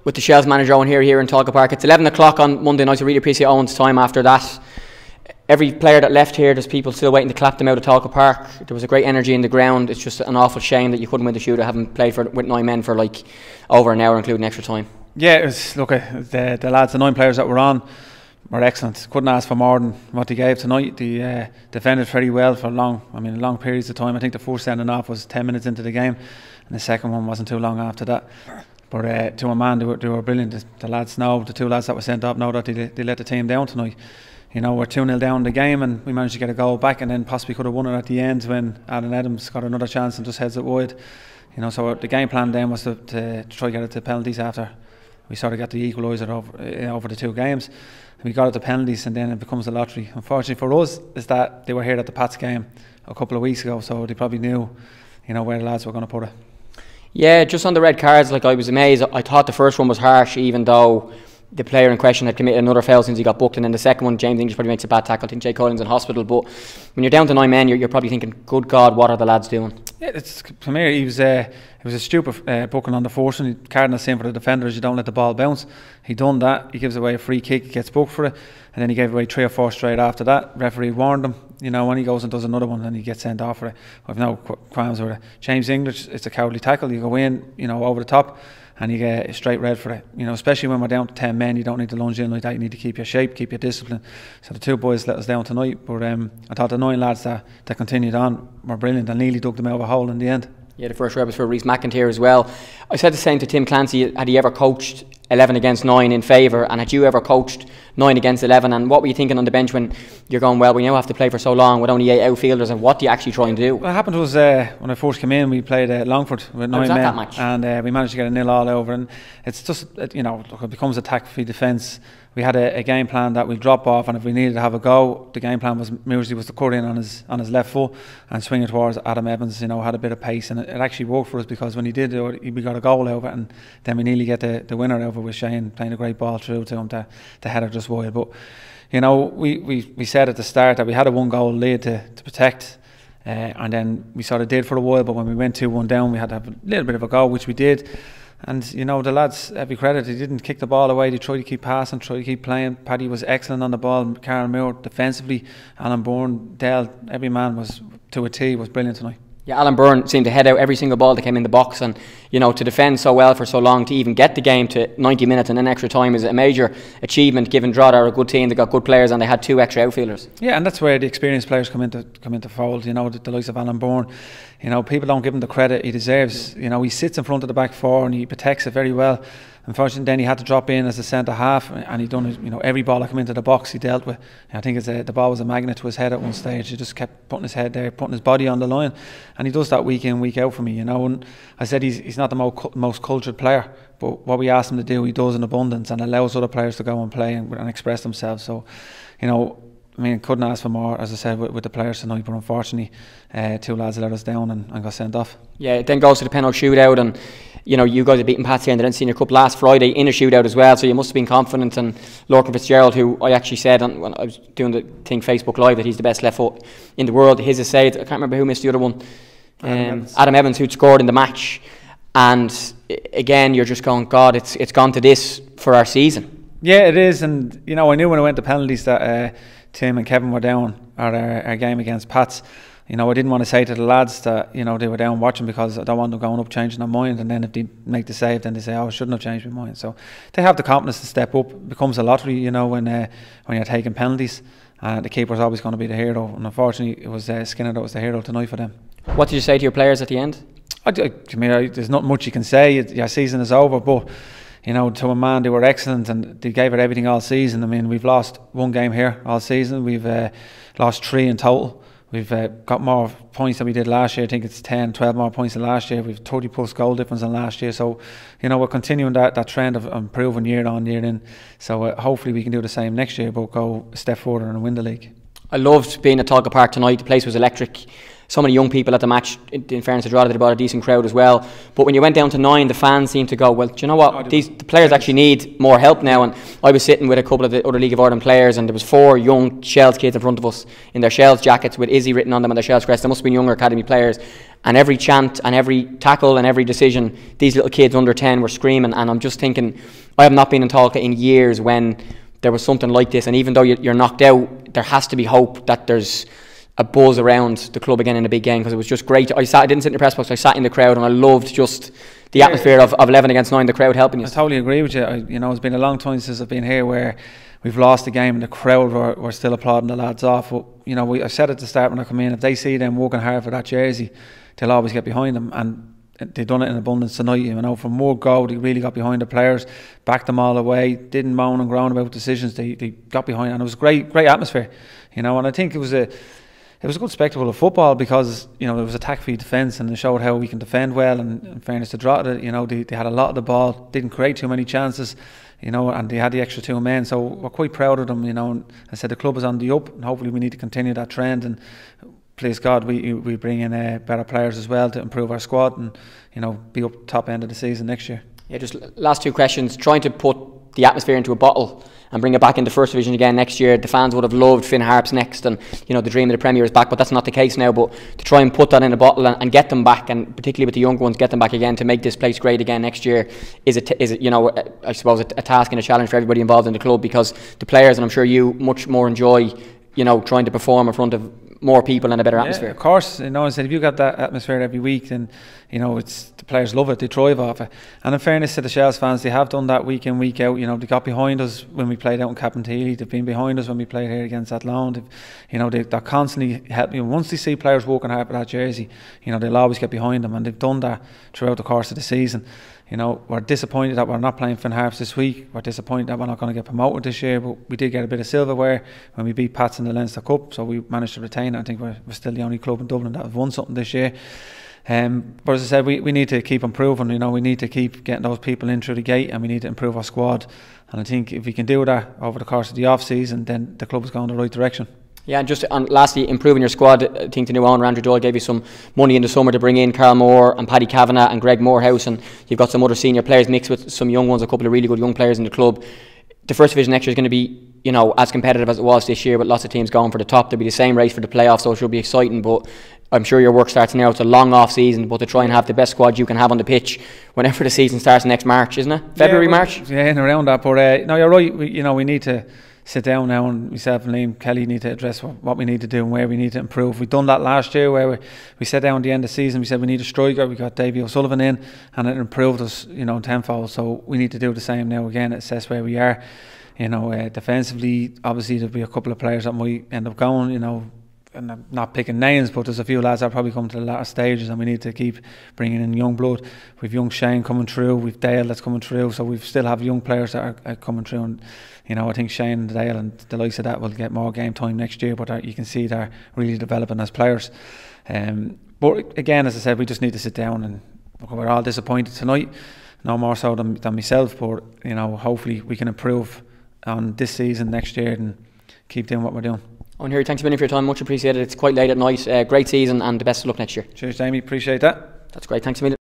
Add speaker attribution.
Speaker 1: with the Shels manager Owen Heary here in Talca Park. It's 11 o'clock on Monday night. I really appreciate Owen's time after that. Every player that left here, there's people still waiting to clap them out of Talca Park. There was a great energy in the ground. It's just an awful shame that you couldn't win the shootout, having played with 9 men for like over an hour, including extra time. Yeah,
Speaker 2: it was, look, the lads, the 9 players that were on were excellent. Couldn't ask for more than what they gave tonight. They defended very well for long periods of time. I think the first sending off was 10 minutes into the game, and the second one wasn't too long after that. But to a man, they were brilliant. The lads know, the 2 lads that were sent off know that they let the team down tonight. You know, we're 2-0 down the game and we managed to get a goal back, and then possibly could have won it at the end when Adam Adams got another chance and just heads it wide. You know, so the game plan then was to try to get it to penalties after we sort of got the equaliser over the 2 games. And we got it to penalties, and then it becomes a lottery. Unfortunately for us is that they were here at the Pats game a couple of weeks ago, so they probably knew, you know, where the lads were going to put it.
Speaker 1: Yeah, just on the red cards, like, I was amazed. I thought the first one was harsh, even though the player in question had committed another foul since he got booked, and then the second one, James English probably makes a bad tackle. I think Jay Collins in hospital. But when you're down to 9 men, you're probably thinking, good God, what are the lads doing? Yeah,
Speaker 2: it's come here. It was a stupid booking on the first one. Cardinal saying for the defenders, you don't let the ball bounce. He done that. He gives away a free kick. He gets booked for it, and then he gave away 3 or 4 straight after that. Referee warned him. You know, when he goes and does another one, then he gets sent off for it. I've no qualms with it. James English, it's a cowardly tackle. You go in, you know, over the top, and you get a straight red for it. You know, especially when we're down to 10 men, you don't need to lunge in like that. You need to keep your shape, keep your discipline. So the 2 boys let us down tonight, but I thought the 9 lads that continued on were brilliant and nearly dug them out of a hole in the end.
Speaker 1: Yeah, the first red was for Rhys McIntyre as well. I said the same to Tim Clancy. Had he ever coached 11 against 9 in favour, and had you ever coached 9 against 11? And what were you thinking on the bench when you're going, well, we now have to play for so long with only 8 outfielders, and what do you actually try and do?
Speaker 2: What happened was when I first came in, we played Longford with 9 men,
Speaker 1: that match?
Speaker 2: And we managed to get a 0-all over. And it's just, you know, look, it becomes attack-free defence. We had a game plan that we'd drop off, and if we needed to have a go, the game plan was Moorsley was to cut in on his left foot and swing it towards Adam Evans. You know, had a bit of pace, and it actually worked for us, because when he did it, we got a goal over it, and then we nearly get the winner over with Shane playing a great ball through to him to header just wide. But you know, we said at the start that we had a 1-goal lead to protect, and then we sort of did for a while. But when we went 2-1 down, we had to have a little bit of a goal, which we did. And you know, the lads, every credit, they didn't kick the ball away. They tried to keep passing, tried to keep playing. Paddy was excellent on the ball. Carl Moore defensively, Alan Bourne, Dell, every man was to a T, was brilliant tonight. Yeah, Alan Byrne seemed to head out every single ball that came in the box, and you know, to defend so well for so long, to even get the game to 90 minutes and then extra time is a major achievement, given Drogheda are a good team. They got good players and they had 2 extra outfielders. Yeah, and that's where the experienced players come into fold. You know, the likes of Alan Byrne. You know, people don't give him the credit he deserves. You know, he sits in front of the back 4 and he protects it very well. Unfortunately, then he had to drop in as a centre half, and he done it. You know, every ball that came into the box he dealt with. I think the ball was a magnet to his head at one stage. He just kept putting his head there, putting his body on the line, and he does that week in, week out for me. You know, and I said he's not the most cultured player, but what we asked him to do, he does in abundance, and allows other players to go and play and express themselves. So, you know, I mean, couldn't ask for more, as I said, with the players tonight, but unfortunately 2 lads let us down and got sent off. Yeah, it then goes to the peno shootout, and you know, you guys have beaten Pats here in the Senior Cup last Friday in a shootout as well, so you must have been confident. And Lorcan Fitzgerald, who I actually said when I was doing the thing Facebook Live that he's the best left foot in the world, his aside, I can't remember who missed the other one, Adam Evans, who'd scored in the match. And again, you're just going, God, it's gone to this for our season. Yeah, it is. And you know, I knew when I went to penalties that Tim and Kevin were down at our game against Pats. You know, I didn't want to say to the lads that, you know, they were down watching, because I don't want them going up changing their mind, and then if they make the save, then they say, oh, I shouldn't have changed my mind. So they have the confidence to step up. It becomes a lottery, you know, when you're taking penalties. The keeper's always going to be the hero, and unfortunately it was Skinner that was the hero tonight for them. What did you say to your players at the end? I mean, there's not much you can say. Your season is over, but you know, to a man, they were excellent and they gave it everything all season. I mean, we've lost 1 game here all season. We've lost 3 in total. We've got more points than we did last year. I think it's 10, 12 more points than last year. We've 30 plus goal difference than last year. So, you know, we're continuing that trend of improving year on, year in. So hopefully we can do the same next year, but go a step further and win the league. I loved being at Talca Park tonight. The place was electric.
Speaker 1: so many young people at the match. In fairness to Drogheda, they brought a decent crowd as well. But when you went down to 9, the fans seemed to go, well, do you know what? The players actually need more help now. And I was sitting with a couple of the other League of Ireland players, and there was 4 young Shels kids in front of us in their Shels jackets with Izzy written on them and their Shels crest. They must have been younger academy players. And every chant and every tackle and every decision, these little kids under 10 were screaming. And I'm just thinking, I have not been in Talca in years when there was something like this. And even though you're knocked out, there has to be hope that there's a buzz around the club again in a big game, because it was just great. I didn't sit in the press box, I sat in the crowd, and I loved just the atmosphere of 11 against 9, the crowd helping you.
Speaker 2: I totally agree with you. It's been a long time since I've been here where we've lost the game and the crowd were still applauding the lads off. But I said at the start when I come in, if they see them working hard for that jersey, they'll always get behind them, and they've done it in abundance tonight. From more goal, they really got behind the players, backed them all away, didn't moan and groan about decisions. They got behind, and it was great atmosphere. And I think it was a good spectacle of football, because there was attack for defence, and it showed how we can defend well. And in fairness to Drogheda, they had a lot of the ball, didn't create too many chances, and they had the extra 2 men. So we're quite proud of them. And I said the club is on the up, and hopefully we need to continue that trend. And please God, we bring in better players as well to improve our squad and be up top end of the season next year. Yeah,
Speaker 1: just last 2 questions. Trying to put the atmosphere into a bottle and bring it back into First Division again next year. The fans would have loved Finn Harps next, and the dream of the Premier is back, but that's not the case now. But to try and put that in a bottle and get them back, and particularly with the younger ones, get them back again to make this place great again next year is I suppose a task and a challenge for everybody involved in the club, because the players, and I'm sure you, much more enjoy trying to perform in front of more people and a better atmosphere.
Speaker 2: Of course, I said if you got that atmosphere every week, then it's the players love it, they thrive off it. And in fairness to the Shels fans, they have done that week in, week out. They got behind us when we played out in Capantili. They've been behind us when we played here against Athlone. They're constantly helping. Once they see players working hard for that jersey, they'll always get behind them, and they've done that throughout the course of the season. We're disappointed that we're not playing Finn Harps this week. We're disappointed that we're not going to get promoted this year, but we did get a bit of silverware when we beat Pats in the Leinster Cup, so we managed to retain it. I think we're still the only club in Dublin that have won something this year. But as I said, we need to keep improving. We need to keep getting those people in through the gate, and we need to improve our squad. And I think if we can do that over the course of the off-season, then the club is going in the right direction.
Speaker 1: Yeah, and just lastly, improving your squad. I think the new owner, Andrew Doyle, gave you some money in the summer to bring in Carl Moore and Paddy Kavanagh and Greg Morehouse, and you've got some other senior players mixed with some young ones, a couple of really good young players in the club. The First Division next year is going to be as competitive as it was this year, with lots of teams going for the top. There'll be the same race for the playoffs, so it should be exciting. But I'm sure your work starts now. It's a long off season, but to try and have the best squad you can have on the pitch whenever the season starts next March, isn't it? February, March?
Speaker 2: Yeah, and around that. But no, you're right. We need to sit down now, and myself and Liam Kelly need to address what we need to do and where we need to improve. We've done that last year, where we sat down at the end of the season, we said we need a striker. We got Davy O'Sullivan in, and it improved us tenfold. So we need to do the same now again, assess where we are. Defensively, obviously there'll be a couple of players that might end up going, and I'm not picking names, but there's a few lads that probably come to the latter stages, and we need to keep bringing in young blood. We've young Shane coming through, we've Dale that's coming through, so we still have young players that are coming through. And I think Shane and Dale and the likes of that will get more game time next year, but you can see they're really developing as players. But again, as I said, we just need to sit down, and we're all disappointed tonight, no more so than myself, but hopefully we can improve on this season next year and keep doing what we're doing.
Speaker 1: Owen Heary, thanks a million for your time, much appreciated. It's quite late at night. Great season, and the best of luck next year.
Speaker 2: Cheers, Jamie, appreciate that.
Speaker 1: That's great, thanks a million.